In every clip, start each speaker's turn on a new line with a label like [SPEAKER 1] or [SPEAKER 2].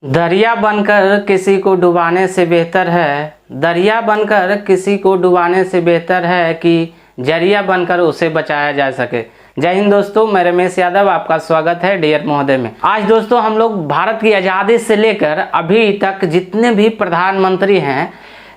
[SPEAKER 1] दरिया बनकर किसी को डुबाने से बेहतर है, दरिया बनकर किसी को डुबाने से बेहतर है कि जरिया बनकर उसे बचाया जा सके। जय हिंद दोस्तों, मैं रमेश यादव, आपका स्वागत है डियर महोदय में। आज दोस्तों हम लोग भारत की आज़ादी से लेकर अभी तक जितने भी प्रधानमंत्री हैं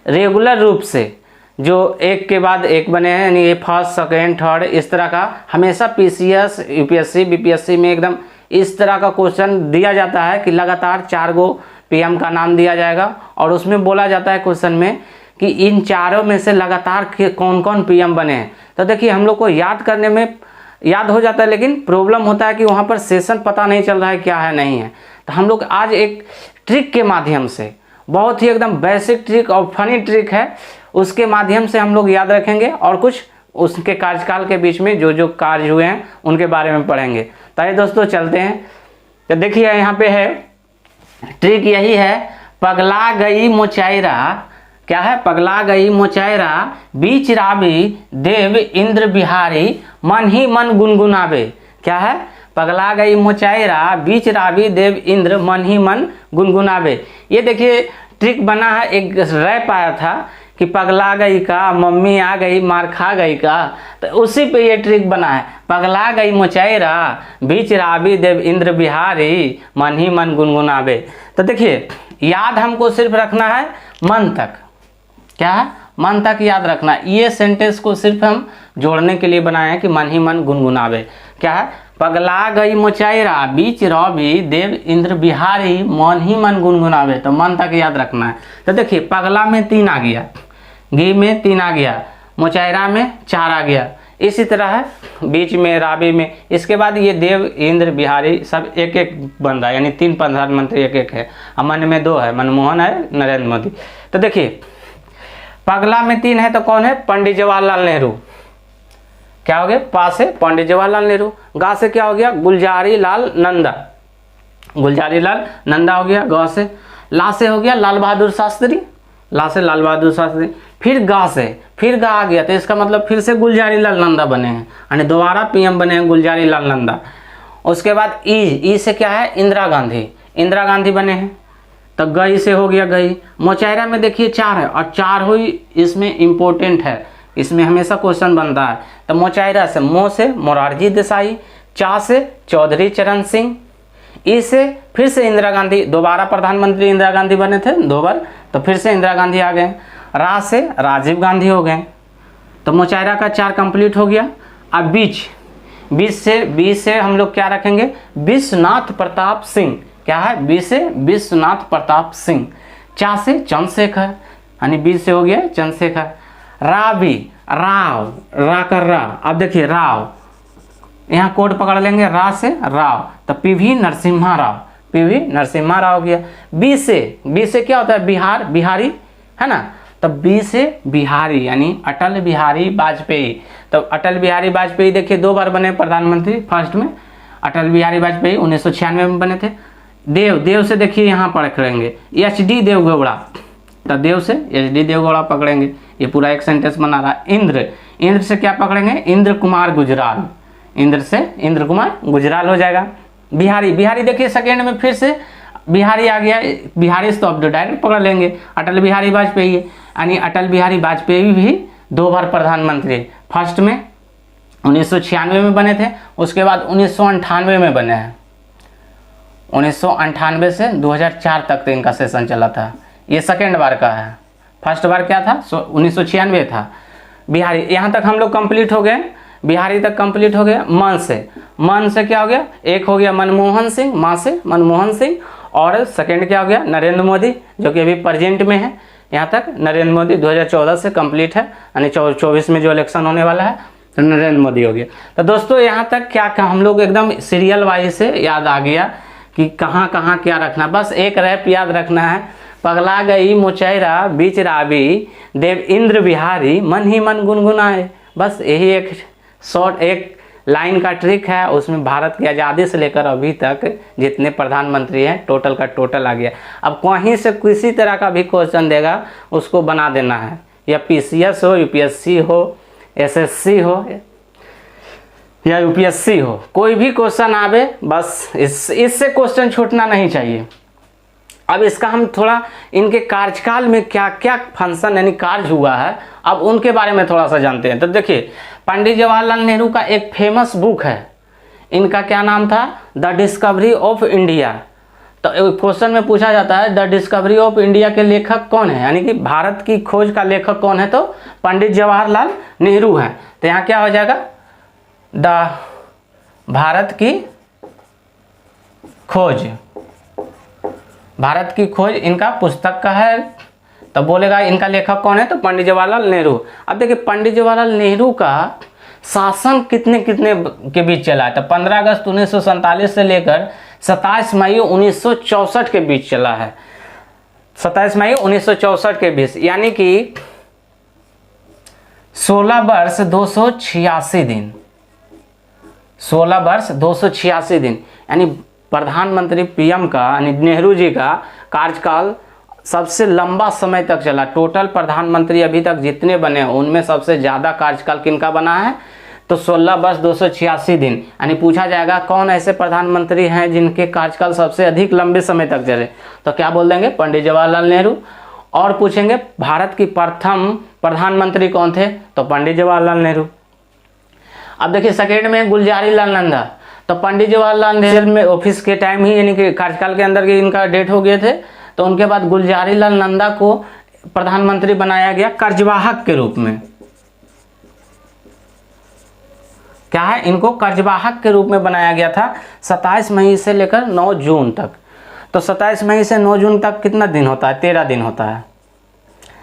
[SPEAKER 1] रेगुलर रूप से जो एक के बाद एक बने हैं, यानी फर्स्ट सेकेंड थर्ड इस तरह का हमेशा पीसीएस यूपीएससी बीपीएससी में एकदम इस तरह का क्वेश्चन दिया जाता है कि लगातार 4 गो पीएम का नाम दिया जाएगा और उसमें बोला जाता है क्वेश्चन में कि इन चारों में से लगातार कौन कौन पीएम बने हैं। तो देखिए हम लोग को याद करने में याद हो जाता है, लेकिन प्रॉब्लम होता है कि वहाँ पर सेशन पता नहीं चल रहा है क्या है नहीं है। तो हम लोग आज एक ट्रिक के माध्यम से, बहुत ही एकदम बेसिक ट्रिक और फनी ट्रिक है, उसके माध्यम से हम लोग याद रखेंगे और कुछ उसके कार्यकाल के बीच में जो जो कार्य हुए हैं उनके बारे में पढ़ेंगे। तो ये दोस्तों चलते हैं। तो देखिए यहाँ पे है ट्रिक, यही है, पगला गई मोचायरा। क्या है? पगला गई मोचायरा बीच रावी देव इंद्र बिहारी मन ही मन गुनगुनावे। क्या है? पगला गई मोचायरा बीच रावी देव इंद्र मन ही मन गुनगुनावे। ये देखिए ट्रिक बना है, एक रैप आया था कि पगला गई का मम्मी आ गई मार खा गई का, तो उसी पे ये ट्रिक बना है। पगला गई मोचायरा बीच रावी देव इंद्र बिहारी मन ही मन गुनगुनावे। तो देखिए याद हमको सिर्फ रखना है मन तक। क्या है? मन तक याद रखना। ये सेंटेंस को सिर्फ हम जोड़ने के लिए बनाए हैं कि मन ही मन गुनगुनावे। क्या है? पगला गई मोचायरा बीच रावी देव इंद्र बिहारी मन ही मन गुनगुनावे। तो मन तक याद रखना है। तो देखिए पगला में 3 आ गया, गी में 3 आ गया, मोचायरा में 4 आ गया, इसी तरह है बीच में रावी में। इसके बाद ये देव इंद्र बिहारी सब एक एक बन रहा है, यानी 3 प्रधानमंत्री एक एक है। मन में 2 है, मनमोहन है, नरेंद्र मोदी। तो देखिए पगला में 3 है तो कौन है? पंडित जवाहरलाल नेहरू। क्या हो गया? पा से पंडित जवाहरलाल नेहरू, गा से क्या हो गया? गुलजारी लाल नंदा, गुलजारी लाल नंदा हो गया। ग से, ला से हो गया लाल बहादुर शास्त्री, ला से लाल बहादुर शास्त्री। फिर गा से फिर गा आ गया, तो इसका मतलब फिर से गुलजारी लाल नंदा बने हैं, यानी दोबारा पीएम बने हैं गुलजारी लाल नंदा। उसके बाद ई से क्या है? इंदिरा गांधी, इंदिरा गांधी बने हैं। तो गई से हो गया गई। मोचायरा में देखिए 4 है और 4 हुई इसमें इम्पोर्टेंट है, इसमें हमेशा क्वेश्चन बनता है। तो मोचायरा से मो से मोरारजी देसाई, चा से चौधरी चरण सिंह, ई से फिर से इंदिरा गांधी, दोबारा प्रधानमंत्री इंदिरा गांधी बने थे 2 बार, तो फिर से इंदिरा गांधी आ गए। रा से राजीव गांधी हो गए। तो मोचायरा का 4 कंप्लीट हो गया। अब बीच से हम लोग क्या रखेंगे? विश्वनाथ प्रताप सिंह। क्या है? बीच से विश्वनाथ प्रताप सिंह। चा से चंद्रशेखर, यानी बीच से हो गया चंद्रशेखर। रावी राव, रा कर रा। अब देखिए राव, यहाँ कोड पकड़ लेंगे, रा से राव, तो पीवी नरसिम्हा राव, पीवी नरसिम्हा राव हो गया। बी से क्या होता है? बिहार, बिहारी है ना। तो बी से बिहारी यानी अटल बिहारी वाजपेयी। तो अटल बिहारी वाजपेयी देखिए 2 बार बने प्रधानमंत्री। फर्स्ट में अटल बिहारी वाजपेयी 1996 में बने थे। देव से देखिए यहाँ पकड़ेंगे HD देवगौड़ा, तो देव से HD देवगौड़ा पकड़ेंगे। ये पूरा एक सेंटेंस बना रहा। इंद्र से क्या पकड़ेंगे? इंद्र कुमार गुजराल, इंद्र से इंद्र कुमार गुजराल हो जाएगा। बिहारी देखिए सेकेंड में फिर से बिहारी आ गया, बिहारी से तो अब डायरेक्ट पकड़ लेंगे, अटल बिहारी वाजपेयी, यानी अटल बिहारी वाजपेयी भी 2 बार प्रधानमंत्री। फर्स्ट में 1996 में बने थे, उसके बाद 1998 में बने हैं। 1998 से 2004 तक तो इनका सेशन चला था। ये सेकेंड बार का है। फर्स्ट बार क्या था? 1996 था। बिहारी यहाँ तक हम लोग कंप्लीट हो गए, बिहारी तक कंप्लीट हो गया। मन से क्या हो गया? एक हो गया मनमोहन सिंह, माँ से मनमोहन सिंह, और सेकेंड क्या हो गया? नरेंद्र मोदी, जो कि अभी प्रेजेंट में है। यहाँ तक नरेंद्र मोदी 2014 से कंप्लीट है, यानी 24 में जो इलेक्शन होने वाला है तो नरेंद्र मोदी हो गया। तो दोस्तों यहाँ तक क्या हम लोग एकदम सीरियल वाइज से याद आ गया कि कहाँ कहाँ क्या रखना। बस एक रैप याद रखना है, पगला गई मोचायरा बीच रावी देव इंद्र बिहारी मन ही मन गुनगुनाए। बस यही एक शॉर्ट एक लाइन का ट्रिक है। उसमें भारत की आज़ादी से लेकर अभी तक जितने प्रधानमंत्री हैं टोटल का टोटल आ गया। अब कहीं से किसी तरह का भी क्वेश्चन देगा उसको बना देना है, या पीसीएस हो, यूपीएससी हो, एसएससी हो या यूपीएससी हो, कोई भी क्वेश्चन आवे बस इससे क्वेश्चन छूटना नहीं चाहिए। अब इसका हम थोड़ा इनके कार्यकाल में क्या क्या फंक्शन यानी कार्य हुआ है, अब उनके बारे में थोड़ा सा जानते हैं। तो देखिए, पंडित जवाहरलाल नेहरू का एक फेमस बुक है, इनका क्या नाम था, द डिस्कवरी ऑफ इंडिया। तो क्वेश्चन में पूछा जाता है द डिस्कवरी ऑफ इंडिया के लेखक कौन है, यानी कि भारत की खोज का लेखक कौन है, तो पंडित जवाहरलाल नेहरू हैं। तो यहाँ क्या हो जाएगा, द भारत की खोज, भारत की खोज इनका पुस्तक का है। तो बोलेगा इनका लेखक कौन है, तो पंडित जवाहरलाल नेहरू। अब देखिए, पंडित जवाहरलाल नेहरू का शासन कितने कितने के बीच चला है, तो 15 अगस्त 1947 से लेकर 27 मई 1964 के बीच चला है। 27 मई 1964 के बीच, यानी कि 16 वर्ष 286 दिन, 16 वर्ष 286 दिन, यानी प्रधानमंत्री पीएम का यानी नेहरू जी का कार्यकाल सबसे लंबा समय तक चला। टोटल प्रधानमंत्री अभी तक जितने बने हैं उनमें सबसे ज़्यादा कार्यकाल किनका बना है, तो 16 वर्ष 286 दिन। यानी पूछा जाएगा कौन ऐसे प्रधानमंत्री हैं जिनके कार्यकाल सबसे अधिक लंबे समय तक चले, तो क्या बोल देंगे, पंडित जवाहरलाल नेहरू। और पूछेंगे भारत की प्रथम प्रधानमंत्री कौन थे, तो पंडित जवाहरलाल नेहरू। अब देखिए, सेकेंड में गुलजारी लाल नंदा। तो पंडित जवाहरलाल नेहरू में ऑफिस के टाइम ही यानी कि कार्यकाल के अंदर के इनका डेथ हो गए थे। तो उनके बाद गुलजारी लाल नंदा को प्रधानमंत्री बनाया गया कर्जवाहक के रूप में। क्या है, इनको कर्जवाहक के रूप में बनाया गया था 27 मई से लेकर 9 जून तक। तो 27 मई से 9 जून तक कितना दिन होता है, 13 दिन होता है,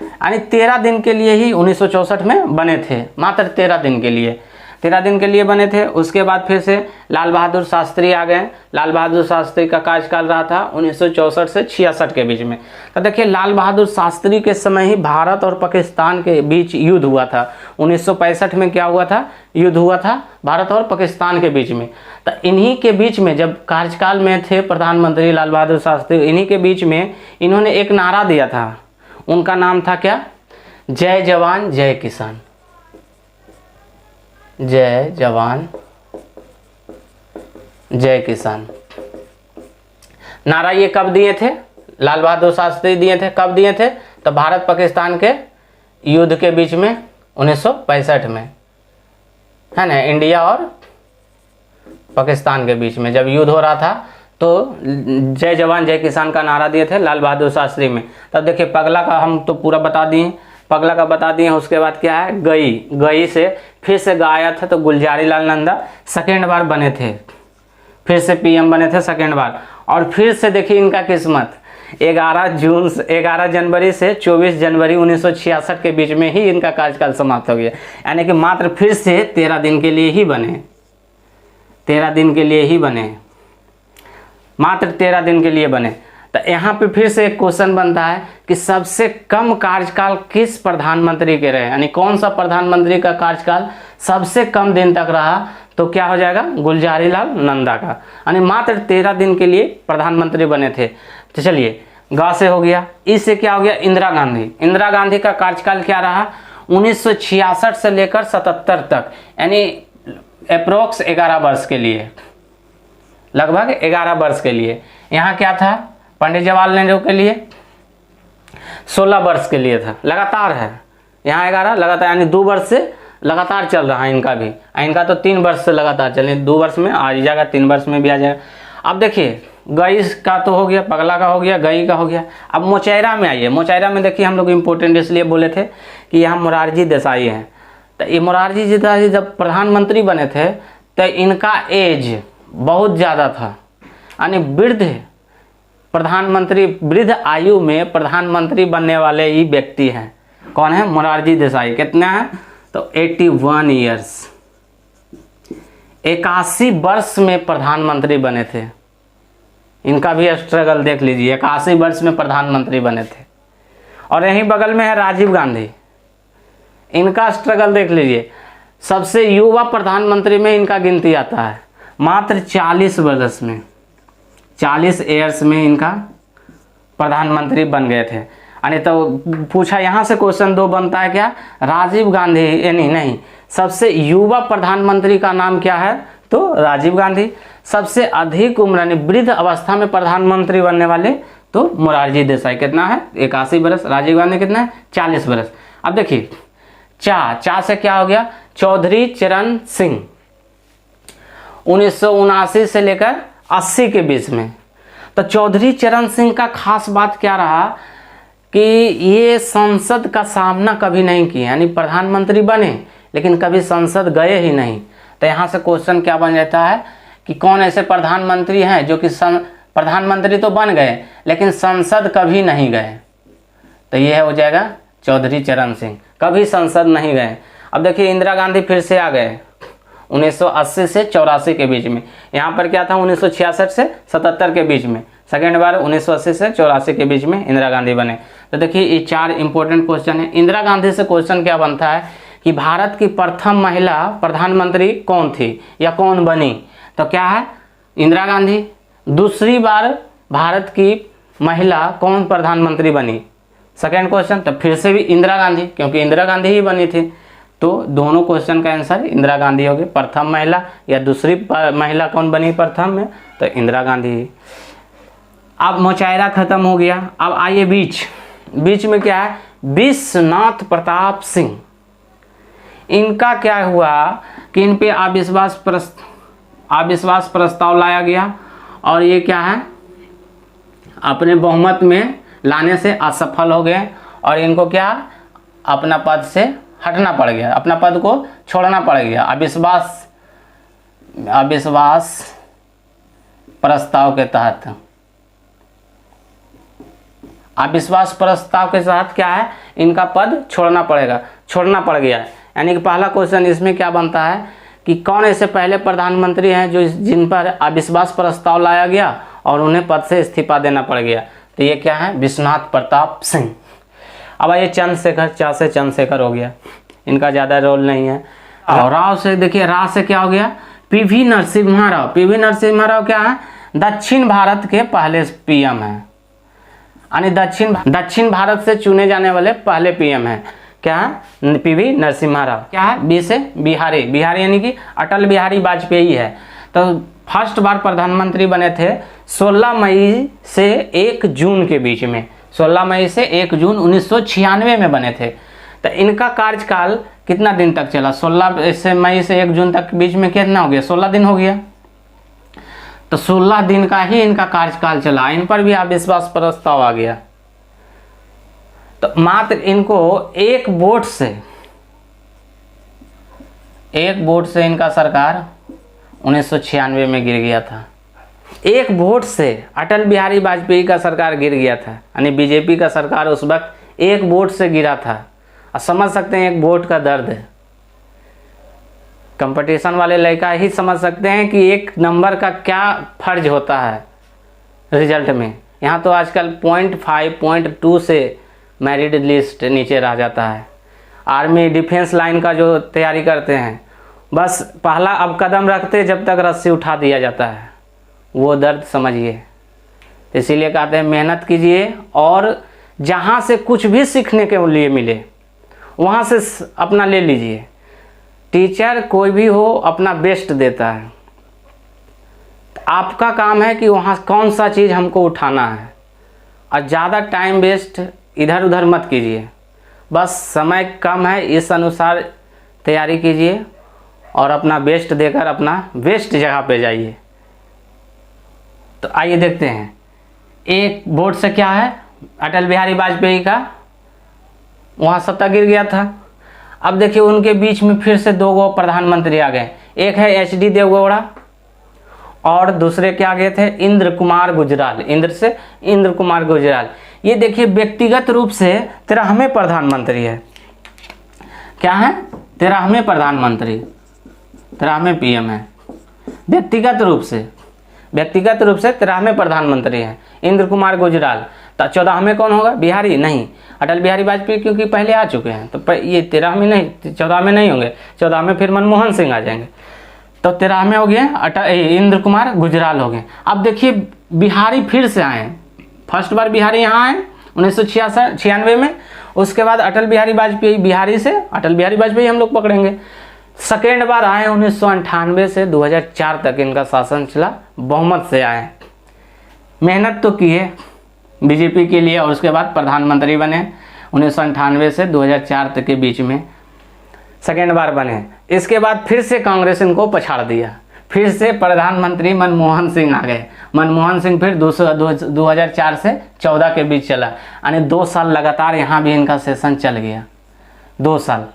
[SPEAKER 1] यानी 13 दिन के लिए ही 1964 में बने थे, मात्र 13 दिन के लिए, 13 दिन के लिए बने थे। उसके बाद फिर से लाल बहादुर शास्त्री आ गए। लाल बहादुर शास्त्री का कार्यकाल रहा था 1964 से 66 के बीच में। तो देखिए, लाल बहादुर शास्त्री के समय ही भारत और पाकिस्तान के बीच युद्ध हुआ था। 1965 में क्या हुआ था, युद्ध हुआ था भारत और पाकिस्तान के बीच में। तो इन्हीं के बीच में जब कार्यकाल में थे प्रधानमंत्री लाल बहादुर शास्त्री, इन्हीं के बीच में इन्होंने एक नारा दिया था, उनका नाम था क्या, जय जवान जय किसान, जय जवान जय किसान। नारा ये कब दिए थे, लाल बहादुर शास्त्री दिए थे, कब दिए थे, तो भारत पाकिस्तान के युद्ध के बीच में 1965 में, है ना, इंडिया और पाकिस्तान के बीच में जब युद्ध हो रहा था, तो जय जवान जय किसान का नारा दिए थे लाल बहादुर शास्त्री में। तब देखिए, पगला का हम तो पूरा बता दिए, पगला का बता दिए। उसके बाद क्या है, गई से फिर से गाया था, तो गुलजारी लाल नंदा सेकेंड बार बने थे, फिर से पीएम बने थे सेकेंड बार। और फिर से देखिए इनका किस्मत, 11 जनवरी से 24 जनवरी 1966 के बीच में ही इनका कार्यकाल समाप्त हो गया। यानी कि मात्र फिर से 13 दिन के लिए ही बने, 13 दिन के लिए ही बने, मात्र 13 दिन के लिए बने। तो यहाँ पे फिर से एक क्वेश्चन बनता है कि सबसे कम कार्यकाल किस प्रधानमंत्री के रहे, यानी कौन सा प्रधानमंत्री का कार्यकाल सबसे कम दिन तक रहा, तो क्या हो जाएगा, गुलजारी लाल नंदा का, यानी मात्र 13 दिन के लिए प्रधानमंत्री बने थे। तो चलिए, गा से हो गया। इससे क्या हो गया, इंदिरा गांधी। इंदिरा गांधी का कार्यकाल क्या रहा, 1966 से लेकर 77 तक, यानी अप्रोक्स 11 वर्ष के लिए, लगभग 11 वर्ष के लिए। यहाँ क्या था, पंडित जवाहरलाल नेहरू के लिए 16 वर्ष के लिए था, लगातार है, यहाँ 11 लगातार, यानी 2 वर्ष से लगातार चल रहा है इनका भी। इनका तो 3 वर्ष से लगातार चले, 2 वर्ष में आ जाएगा, 3 वर्ष में भी आ जाएगा। अब देखिए, गई का तो हो गया, पगला का हो गया, गई का हो गया। अब मोचेरा में आइए। मोचेरा में देखिए, हम लोग इम्पोर्टेंट इसलिए बोले थे कि यहाँ मोरारजी देसाई हैं। तो ये मोरारजी देसाई जब प्रधानमंत्री बने थे तो इनका एज बहुत ज़्यादा था, यानी वृद्ध प्रधानमंत्री, वृद्ध आयु में प्रधानमंत्री बनने वाले ही व्यक्ति हैं। कौन है, मोरारजी देसाई। कितने हैं, तो 81 ईयर्स, 81 वर्ष में प्रधानमंत्री बने थे। इनका भी स्ट्रगल देख लीजिए, 81 वर्ष में प्रधानमंत्री बने थे। और यहीं बगल में है राजीव गांधी, इनका स्ट्रगल देख लीजिए, सबसे युवा प्रधानमंत्री में इनका गिनती आता है, मात्र 40 वर्ष में, 40 ईयर्स में इनका प्रधानमंत्री बन गए थे। यानी तो पूछा यहाँ से क्वेश्चन 2 बनता है क्या, राजीव गांधी, यानी नहीं, सबसे युवा प्रधानमंत्री का नाम क्या है, तो राजीव गांधी। सबसे अधिक उम्र यानी वृद्ध अवस्था में प्रधानमंत्री बनने वाले तो मोरारजी देसाई कितना है 81 बरस, राजीव गांधी कितना है 40 बरस। अब देखिए चा से क्या हो गया, चौधरी चरण सिंह 1979 से लेकर 80 के बीच में। तो चौधरी चरण सिंह का खास बात क्या रहा कि ये संसद का सामना कभी नहीं किया, यानी प्रधानमंत्री बने लेकिन कभी संसद गए ही नहीं। तो यहाँ से क्वेश्चन क्या बन जाता है कि कौन ऐसे प्रधानमंत्री हैं जो कि प्रधानमंत्री तो बन गए लेकिन संसद कभी नहीं गए। तो ये हो जाएगा चौधरी चरण सिंह, कभी संसद नहीं गए। अब देखिए इंदिरा गांधी फिर से आ गए 1980 से 84 के बीच में। यहाँ पर क्या था 1966 से 77 के बीच में, सेकेंड बार 1980 से 84 के बीच में इंदिरा गांधी बने। तो देखिए ये 4 इंपॉर्टेंट क्वेश्चन है। इंदिरा गांधी से क्वेश्चन क्या बनता है कि भारत की प्रथम महिला प्रधानमंत्री कौन थी या कौन बनी, तो क्या है इंदिरा गांधी। दूसरी बार भारत की महिला कौन प्रधानमंत्री बनी, सेकेंड क्वेश्चन, तो फिर से भी इंदिरा गांधी, क्योंकि इंदिरा गांधी ही बनी थी। तो दोनों क्वेश्चन का आंसर इंदिरा गांधी होगी। प्रथम महिला या दूसरी महिला कौन बनी प्रथम में, तो इंदिरा गांधी। अब मुशायरा खत्म हो गया। अब आइए बीच में क्या है, विश्वनाथ प्रताप सिंह। इनका क्या हुआ कि इन पे अविश्वास प्रस्ताव लाया गया और ये क्या है अपने बहुमत में लाने से असफल हो गए और इनको क्या अपना पद से हटना पड़ गया, अपना पद को छोड़ना पड़ गया अविश्वास प्रस्ताव के तहत। अविश्वास प्रस्ताव के साथ क्या है इनका पद छोड़ना पड़ गया। यानी कि पहला क्वेश्चन इसमें क्या बनता है कि कौन ऐसे पहले प्रधानमंत्री हैं जो जिन पर अविश्वास प्रस्ताव लाया गया और उन्हें पद से इस्तीफा देना पड़ गया, तो ये क्या है विश्वनाथ प्रताप सिंह। अब ये चंद्रशेखर, चा से चंद्रशेखर हो गया, इनका ज़्यादा रोल नहीं है। और राव से देखिए, राव से क्या हो गया पीवी नरसिम्हा राव। पीवी नरसिम्हा राव क्या है दक्षिण भारत के पहले पीएम हैं, यानी दक्षिण भारत से चुने जाने वाले पहले पीएम हैं। क्या है पीवी नरसिम्हा राव। क्या है बी से बिहारी यानी कि अटल बिहारी वाजपेयी है। तो फर्स्ट बार प्रधानमंत्री बने थे 16 मई से 1 जून के बीच में, 16 मई से 1 जून 1996 में बने थे। तो इनका कार्यकाल कितना दिन तक चला, 16 मई से 1 जून तक बीच में कितना हो गया 16 दिन हो गया। तो 16 दिन का ही इनका कार्यकाल चला, इन पर भी अविश्वास प्रस्ताव आ गया। तो मात्र इनको एक वोट से इनका सरकार 1996 में गिर गया था। एक वोट से अटल बिहारी वाजपेयी का सरकार गिर गया था, यानी बीजेपी का सरकार उस वक्त एक वोट से गिरा था। और समझ सकते हैं एक वोट का दर्द है, कंपटीशन वाले लड़का ही समझ सकते हैं कि एक नंबर का क्या फर्ज होता है रिजल्ट में। यहाँ तो आजकल 0.5 0.2 से मेरिट लिस्ट नीचे रह जाता है। आर्मी डिफेंस लाइन का जो तैयारी करते हैं बस पहला अब कदम रखते जब तक रस्सी उठा दिया जाता है, वो दर्द समझिए। इसीलिए कहते हैं मेहनत कीजिए और जहाँ से कुछ भी सीखने के लिए मिले वहाँ से अपना ले लीजिए। टीचर कोई भी हो अपना बेस्ट देता है, आपका काम है कि वहाँ कौन सा चीज़ हमको उठाना है और ज़्यादा टाइम वेस्ट इधर उधर मत कीजिए। बस समय कम है इस अनुसार तैयारी कीजिए और अपना बेस्ट देकर अपना बेस्ट जगह पे जाइए। तो आइए देखते हैं एक वोट से क्या है अटल बिहारी वाजपेयी का वहाँ सत्ता गिर गया था। अब देखिए उनके बीच में फिर से 2 गो प्रधानमंत्री आ गए, एक है HD देवगौड़ा और दूसरे क्या आ गए थे इंद्र कुमार गुजराल। ये देखिए व्यक्तिगत रूप से 13वें प्रधानमंत्री है। क्या है 13वें प्रधानमंत्री, 13वें पीएम है। व्यक्तिगत रूप से 13वें प्रधानमंत्री हैं इंद्र कुमार गुजराल। तो 14वें कौन होगा बिहारी नहीं, अटल बिहारी वाजपेयी क्योंकि पहले आ चुके हैं। तो ये 13वें नहीं 14वें नहीं होंगे, 14वें फिर मनमोहन सिंह आ जाएंगे। तो 13वें हो गए इंद्र कुमार गुजराल हो गए। अब देखिए बिहारी फिर से आए, फर्स्ट बार बिहारी यहाँ आए 1996 में। उसके बाद अटल बिहारी वाजपेयी हम लोग पकड़ेंगे। सेकेंड बार आए 1998 से 2004 तक इनका शासन चला, बहुमत से आए। मेहनत तो किए, बीजेपी के लिए, और उसके बाद प्रधानमंत्री बने 1998 से 2004 तक के बीच में, सेकेंड बार बने। इसके बाद फिर से कांग्रेस इनको पछाड़ दिया, फिर से प्रधानमंत्री मनमोहन सिंह आ गए। मनमोहन सिंह फिर 2004 से 14 के बीच चला, यानी 2 साल लगातार यहाँ भी इनका सेशन चल गया। 2 साल,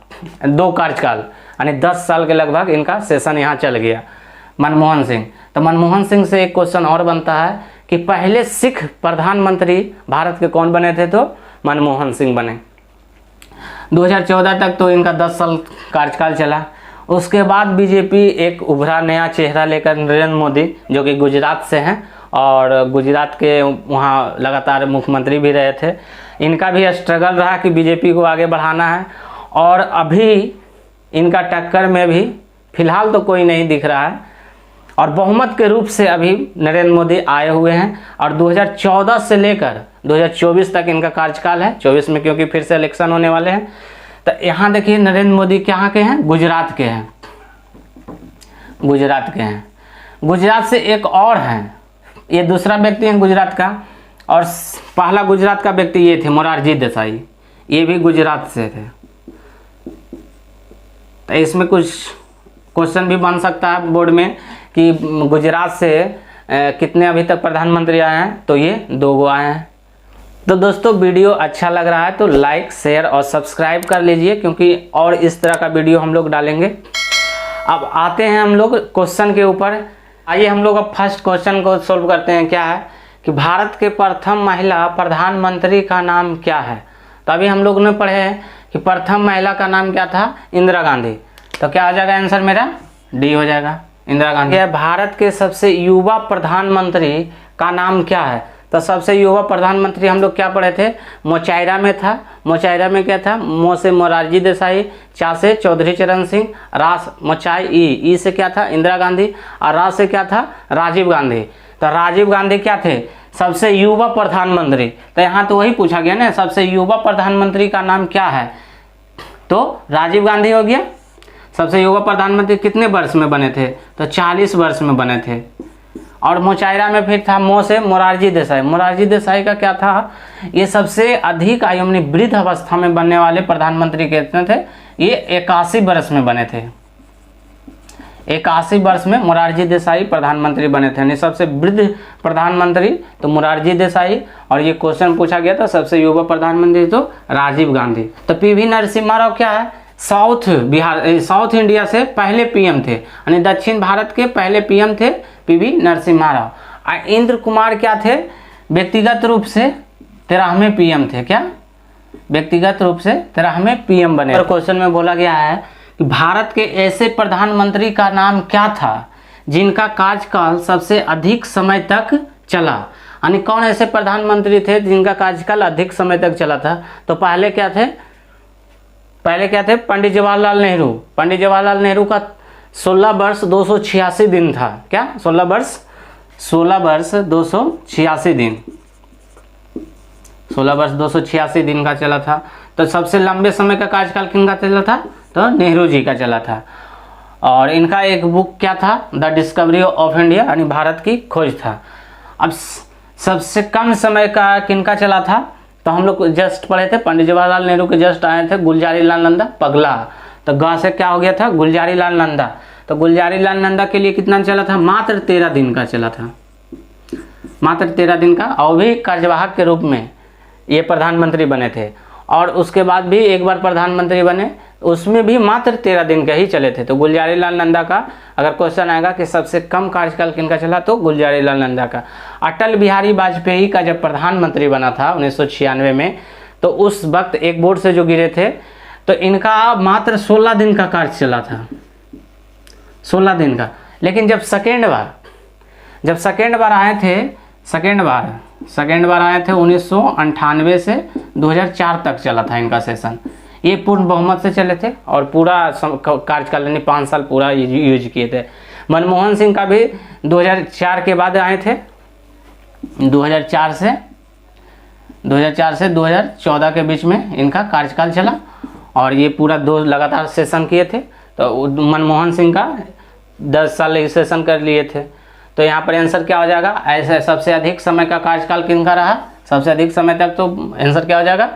[SPEAKER 1] 2 कार्यकाल, यानी 10 साल के लगभग इनका सेशन यहाँ चल गया मनमोहन सिंह। तो मनमोहन सिंह से एक क्वेश्चन और बनता है कि पहले सिख प्रधानमंत्री भारत के कौन बने थे? तो मनमोहन सिंह बने। 2014 तक तो इनका 10 साल कार्यकाल चला। उसके बाद बीजेपी एक उभरा नया चेहरा लेकर, नरेंद्र मोदी, जो कि गुजरात से हैं और गुजरात के वहाँ लगातार मुख्यमंत्री भी रहे थे। इनका भी स्ट्रगल रहा कि बीजेपी को आगे बढ़ाना है, और अभी इनका टक्कर में भी फिलहाल तो कोई नहीं दिख रहा है, और बहुमत के रूप से अभी नरेंद्र मोदी आए हुए हैं। और 2014 से लेकर 2024 तक इनका कार्यकाल है, 24 में क्योंकि फिर से इलेक्शन होने वाले हैं। तो यहाँ देखिए नरेंद्र मोदी कहाँ के हैं? गुजरात के हैं, गुजरात के हैं। गुजरात से एक और हैं, ये दूसरा व्यक्ति है गुजरात का, और पहला गुजरात का व्यक्ति ये थे मोरारजी देसाई, ये भी गुजरात से थे। तो इसमें कुछ क्वेश्चन भी बन सकता है बोर्ड में कि गुजरात से कितने अभी तक प्रधानमंत्री आए हैं? तो ये 2 आए हैं। तो दोस्तों वीडियो अच्छा लग रहा है तो लाइक, शेयर और सब्सक्राइब कर लीजिए, क्योंकि और इस तरह का वीडियो हम लोग डालेंगे। अब आते हैं हम लोग क्वेश्चन के ऊपर। आइए हम लोग अब फर्स्ट क्वेश्चन को सोल्व करते हैं। क्या है कि भारत के प्रथम महिला प्रधानमंत्री का नाम क्या है? तो अभी हम लोग ने पढ़े हैं कि प्रथम महिला का नाम क्या था? इंदिरा गांधी। तो क्या आ जाएगा आंसर मेरा? डी हो जाएगा, इंदिरा गांधी। भारत के सबसे युवा प्रधानमंत्री का नाम क्या है? तो सबसे युवा प्रधानमंत्री हम लोग क्या पढ़े थे? मोचायरा में था। मोचायरा में क्या था? मो से मोरारजी देसाई, चा से चौधरी चरण सिंह, रा मोचाई ई से क्या था? इंदिरा गांधी, और रा से क्या था? राजीव गांधी। तो राजीव गांधी क्या थे? सबसे युवा प्रधानमंत्री। तो यहाँ तो वही पूछा गया ना, सबसे युवा प्रधानमंत्री का नाम क्या है? तो राजीव गांधी हो गया। सबसे युवा प्रधानमंत्री कितने वर्ष में बने थे? तो 40 वर्ष में बने थे। और मोचायरा में फिर था मो से मोरारजी देसाई। मोरारजी देसाई का क्या था? ये सबसे अधिक आयु में वृद्ध अवस्था में बनने वाले प्रधानमंत्री कितने थे? ये 81 वर्ष में बने थे। 81 वर्ष में मोरारजी देसाई प्रधानमंत्री बने थे, यानी सबसे वृद्ध प्रधानमंत्री तो मोरारजी देसाई। और ये क्वेश्चन पूछा गया था सबसे युवा प्रधानमंत्री तो राजीव गांधी। तो पीवी नरसिम्हा राव क्या है? साउथ इंडिया से पहले पीएम थे, यानी दक्षिण भारत के पहले पीएम थे पीवी नरसिम्हा राव। इंद्र कुमार क्या थे? व्यक्तिगत रूप से 13वें पीएम थे। क्या? व्यक्तिगत रूप से 13वें पीएम बने। और क्वेश्चन में बोला गया है कि भारत के ऐसे प्रधानमंत्री का नाम क्या था जिनका कार्यकाल सबसे अधिक समय तक चला? यानी कौन ऐसे प्रधानमंत्री थे जिनका कार्यकाल अधिक समय तक चला था? तो पहले क्या थे? पंडित जवाहरलाल नेहरू। पंडित जवाहरलाल नेहरू का 16 वर्ष 286 दिन था। क्या? 16 वर्ष 286 दिन, 16 वर्ष 286 दिन का चला था। तो सबसे लंबे समय का कार्यकाल किनका चला था? तो नेहरू जी का चला था। और इनका एक बुक क्या था? द डिस्कवरी ऑफ इंडिया, यानी भारत की खोज था। अब सबसे कम समय का किनका चला था? तो हम लोग जस्ट पढ़े थे, पंडित जवाहरलाल नेहरू के जस्ट आए थे गुलजारी लाल नंदा पगला। तो गा से क्या हो गया था? गुलजारी लाल नंदा। तो गुलजारी लाल नंदा के लिए कितना चला था? मात्र 13 दिन का चला था, मात्र 13 दिन का। और भी कार्यवाहक के रूप में ये प्रधानमंत्री बने थे। और उसके बाद भी एक बार प्रधानमंत्री बने, उसमें भी मात्र 13 दिन का ही चले थे। तो गुलजारी लाल नंदा का अगर क्वेश्चन आएगा कि सबसे कम कार्यकाल किनका चला, तो गुलजारी लाल नंदा का। अटल बिहारी वाजपेयी का जब प्रधानमंत्री बना था 1996 में, तो उस वक्त एक बोर्ड से जो गिरे थे, तो इनका मात्र 16 दिन का कार्य चला था, 16 दिन का। लेकिन जब सेकेंड बार आए थे, सेकेंड बार आए थे 1998 से 2004 तक चला था इनका सेशन। ये पूर्ण बहुमत से चले थे और पूरा कार्यकाल यानी 5 साल पूरा यूज किए थे। मनमोहन सिंह का भी 2004 के बाद आए थे, 2004 से 2014 के बीच में इनका कार्यकाल चला और ये पूरा 2 लगातार सेशन किए थे। तो मनमोहन सिंह का 10 साल सेशन कर लिए थे। तो यहाँ पर आंसर क्या हो जाएगा? ऐसे सबसे अधिक समय का कार्यकाल किनका रहा? सबसे अधिक समय तक, तो आंसर क्या हो जाएगा,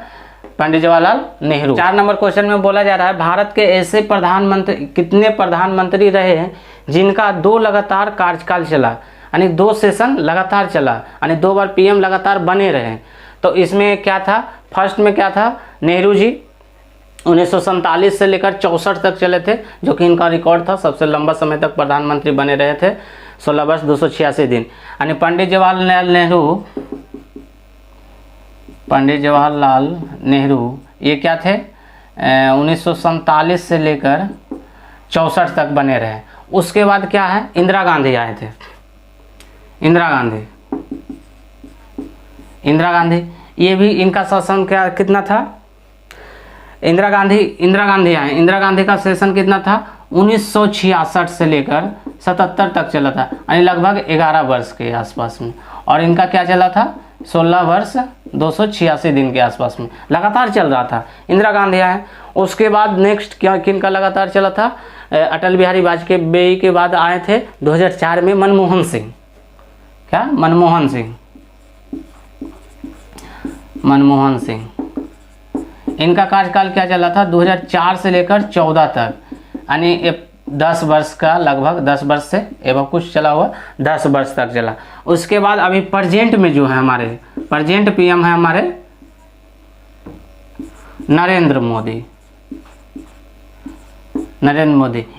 [SPEAKER 1] पंडित जवाहरलाल नेहरू। 4 नंबर क्वेश्चन में बोला जा रहा है भारत के ऐसे प्रधानमंत्री, कितने प्रधानमंत्री रहे हैं जिनका 2 लगातार कार्यकाल चला, यानी 2 सेशन लगातार चला, यानी 2 बार पीएम लगातार बने रहे। तो इसमें क्या था, फर्स्ट में क्या था, नेहरू जी 1947 से लेकर 64 तक चले थे, जो कि इनका रिकॉर्ड था, सबसे लंबा समय तक प्रधानमंत्री बने रहे थे, 16 वर्ष 286 दिन। यानी पंडित जवाहरलाल नेहरू ये क्या थे, 1947 से लेकर 64 तक बने रहे। उसके बाद क्या है, इंदिरा गांधी आए थे, इंदिरा गांधी ये भी इनका शासन क्या कितना था, इंदिरा गांधी आए, इंदिरा गांधी का सेशन कितना था, 1966 से लेकर 77 तक चला था, यानी लगभग 11 वर्ष के आसपास में। और इनका क्या चला था, 16 वर्ष 286 दिन के आसपास में लगातार चल रहा था, इंदिरा गांधी आए। उसके बाद नेक्स्ट क्या किनका लगातार चला था, अटल बिहारी वाजपेयी के बाद आए थे 2004 में मनमोहन सिंह, क्या, मनमोहन सिंह इनका कार्यकाल क्या चला था, 2004 से लेकर 14 तक, यानी 10 वर्ष का, लगभग 10 वर्ष से एवं कुछ चला हुआ, 10 वर्ष तक चला। उसके बाद अभी प्रेजेंट में जो है हमारे प्रेजेंट पीएम है हमारे नरेंद्र मोदी।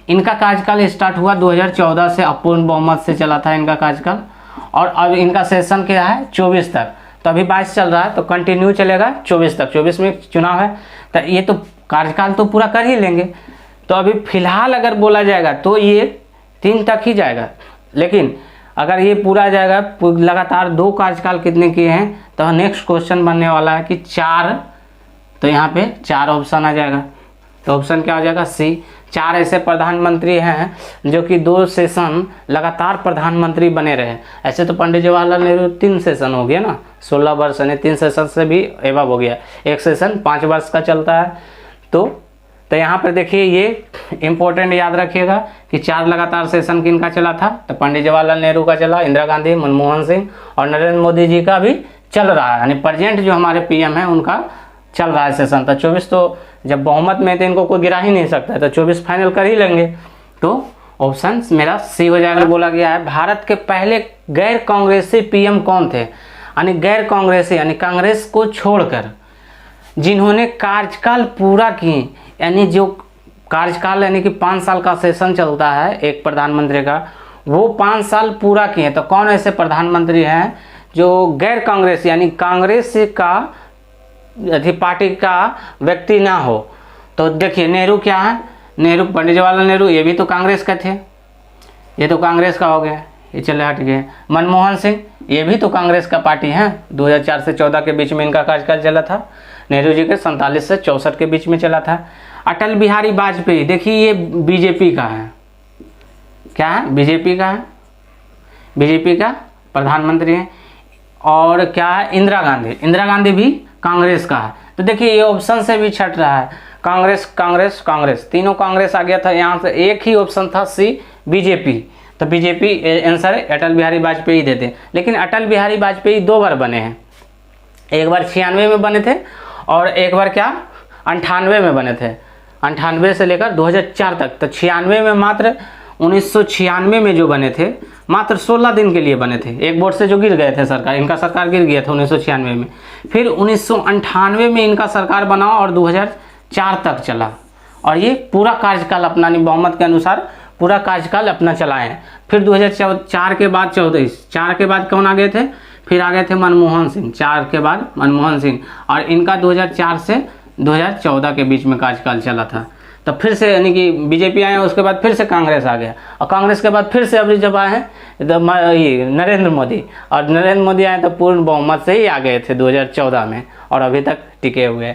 [SPEAKER 1] इनका कार्यकाल स्टार्ट हुआ 2014 से, अपूर्ण बहुमत से चला था इनका कार्यकाल, और अब इनका सेशन क्या है 24 तक, तो अभी 22 चल रहा है, तो कंटिन्यू चलेगा 24 तक, 24 में चुनाव है, तो ये तो कार्यकाल तो पूरा कर ही लेंगे। तो अभी फिलहाल अगर बोला जाएगा तो ये 3 तक ही जाएगा, लेकिन अगर ये पूरा जाएगा, लगातार 2 कार्यकाल कितने किए हैं, तो नेक्स्ट क्वेश्चन बनने वाला है कि 4, तो यहाँ पे 4 ऑप्शन आ जाएगा, तो ऑप्शन क्या हो जाएगा, सी। 4 ऐसे प्रधानमंत्री हैं जो कि 2 सेशन लगातार प्रधानमंत्री बने रहे। ऐसे तो पंडित जवाहरलाल नेहरू 3 सेशन हो गया ना, 16 वर्ष, यानी 3 सेशन से भी एवब हो गया, एक सेशन 5 वर्ष का चलता है। तो यहाँ पर देखिए, ये इंपॉर्टेंट याद रखिएगा कि 4 लगातार सेशन किनका चला था, तो पंडित जवाहरलाल नेहरू का चला, इंदिरा गांधी, मनमोहन सिंह और नरेंद्र मोदी जी का भी चल रहा है, यानी प्रेजेंट जो हमारे पीएम है उनका चल रहा है सेशन। तो 24 तो जब बहुमत में तो इनको कोई गिरा ही नहीं सकता है, तो 24 फाइनल कर ही लेंगे, तो ऑप्शन मेरा सी हो जाएगा। बोला गया है भारत के पहले गैर कांग्रेसी पीएम कौन थे, यानी गैर कांग्रेसी, यानी कांग्रेस को छोड़कर जिन्होंने कार्यकाल पूरा किए, यानी जो कार्यकाल यानी कि 5 साल का सेशन चलता है एक प्रधानमंत्री का, वो 5 साल पूरा किए। तो कौन ऐसे प्रधानमंत्री हैं जो गैर कांग्रेस, यानी कांग्रेस का पार्टी का व्यक्ति ना हो। तो देखिए नेहरू क्या है, नेहरू, पंडित जवाहरलाल नेहरू ये भी तो कांग्रेस का थे, ये तो कांग्रेस का हो गया, ये चले हट गए। मनमोहन सिंह ये भी तो कांग्रेस का पार्टी है, 2004 से 14 के बीच में इनका कार्यकाल चला था। नेहरू जी के 47 से 64 के बीच में चला था। अटल बिहारी वाजपेयी देखिए ये बीजेपी का है, क्या है, बीजेपी का है, बीजेपी का प्रधानमंत्री है। और क्या है, इंदिरा गांधी भी कांग्रेस का है। तो देखिए ये ऑप्शन से भी छट रहा है, कांग्रेस कांग्रेस कांग्रेस, तीनों कांग्रेस आ गया था। यहाँ से एक ही ऑप्शन था सी, बीजेपी, तो बीजेपी आंसर है, अटल बिहारी वाजपेयी देते। लेकिन अटल बिहारी वाजपेयी 2 बार बने हैं, एक बार 96 में बने थे और एक बार क्या 98 में बने थे, 98 से लेकर 2004 तक। तो 96 में मात्र 1996 में जो बने थे मात्र 16 दिन के लिए बने थे, एक वोट से जो गिर गए थे सरकार, इनका सरकार गिर गया था 1996 में। फिर 1998 में इनका सरकार बना और 2004 तक चला, और ये पूरा कार्यकाल अपना बहुमत के अनुसार पूरा कार्यकाल अपना चलाए। फिर 2004 के बाद 4 के बाद कौन आ गए थे, फिर आ गए थे मनमोहन सिंह, 4 के बाद मनमोहन सिंह, और इनका 2004 से 2014 के बीच में कार्यकाल चला था। तो फिर से यानी कि बीजेपी आए, उसके बाद फिर से कांग्रेस आ गया, और कांग्रेस के बाद फिर से अभी जब आए हैं तो ये नरेंद्र मोदी, और नरेंद्र मोदी आए तो पूर्ण बहुमत से ही आ गए थे 2014 में, और अभी तक टिके हुए।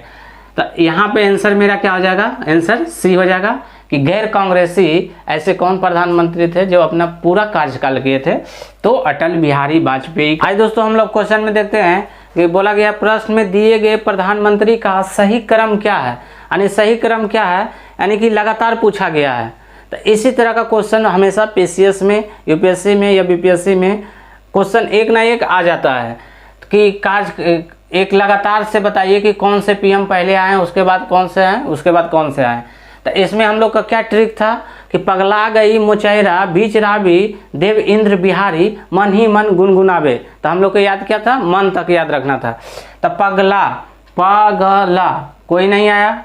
[SPEAKER 1] तो यहाँ पे आंसर मेरा क्या हो जाएगा, आंसर सी हो जाएगा कि गैर कांग्रेसी ऐसे कौन प्रधानमंत्री थे जो अपना पूरा कार्यकाल किए थे, तो अटल बिहारी वाजपेयी। आज दोस्तों हम लोग क्वेश्चन में देखते हैं कि बोला गया प्रश्न में दिए गए प्रधानमंत्री का सही क्रम क्या है, यानी सही क्रम क्या है, यानी कि लगातार पूछा गया है। तो इसी तरह का क्वेश्चन हमेशा पीसीएस में, यूपीएससी में या बीपीएससी में क्वेश्चन एक ना एक आ जाता है। कि कार्य एक लगातार से बताइए कि कौन से पीएम पहले आए, उसके बाद कौन से आए, उसके बाद कौन से आए। तो इसमें हम लोग का क्या ट्रिक था कि पगला गई मुचैरा बीच रावी देव इंद्र बिहारी मन ही मन गुनगुनावे। तो हम लोग को याद क्या था, मन तक याद रखना था। तो पगला कोई नहीं आया,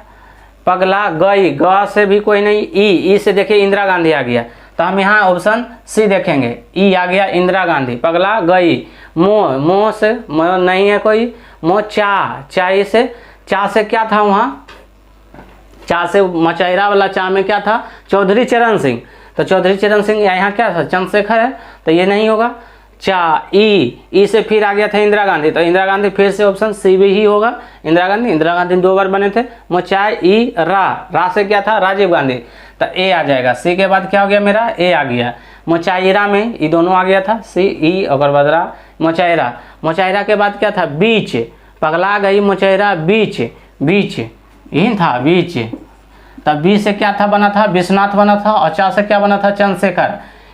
[SPEAKER 1] पगला गई ग से भी कोई नहीं, ई से देखिए इंदिरा गांधी आ गया। तो हम यहाँ ऑप्शन सी देखेंगे, ई आ गया इंदिरा गांधी, पगला गई। मोह से नहीं है कोई, मोह चाय से, चा से क्या था वहाँ, चा से मचैरा वाला चा में क्या था, चौधरी चरण सिंह। तो चौधरी चरण सिंह यहाँ क्या था, चंद्रशेखर है, तो ये नहीं होगा। चा ई से फिर आ गया था इंदिरा गांधी, तो इंदिरा गांधी फिर से ऑप्शन सी भी ही होगा। इंदिरा गांधी 2 बार बने थे। मोचाई ई रा से क्या था, राजीव गांधी, तो ए आ जाएगा। सी के बाद क्या हो गया मेरा, ए आ गया। मोचाईरा में ये दोनों आ गया था, सी ई और बदरा मोचाईरा के बाद क्या था, बीच, पगला गई मोचैरा बीच यही था बीच। तब बी से क्या था बना था, विश्वनाथ बना था, और चा से क्या बना था, चंद्रशेखर,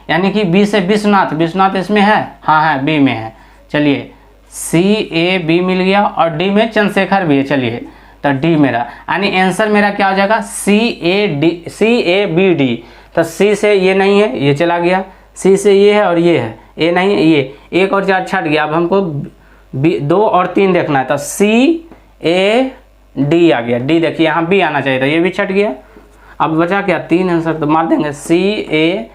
[SPEAKER 1] यानी कि बी से विश्वनाथ इसमें है, हाँ है बी में है। चलिए सी ए बी मिल गया, और डी में चंद्रशेखर भी है। चलिए तो डी मेरा, यानी आंसर मेरा क्या हो जाएगा, सी ए बी डी। तो सी से ये नहीं है, ये चला गया, सी से ये है और ये है, ए नहीं है, ये एक और 4 छट गया। अब हमको 2 और 3 देखना है, तो सी ए डी आ गया। डी देखिए यहाँ बी आना चाहिए था, ये भी छट गया। अब बचा क्या, 3 आंसर तो मार देंगे, सी ए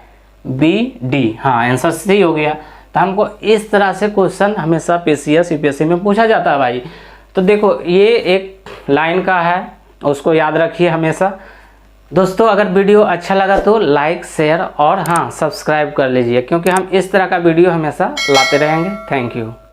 [SPEAKER 1] बी डी, हाँ आंसर सी हो गया। तो हमको इस तरह से क्वेश्चन हमेशा पीसीएस यूपीएससी में पूछा जाता है भाई। तो देखो ये एक लाइन का है, उसको याद रखिए हमेशा। दोस्तों अगर वीडियो अच्छा लगा तो लाइक शेयर और हाँ सब्सक्राइब कर लीजिए, क्योंकि हम इस तरह का वीडियो हमेशा लाते रहेंगे। Thank you.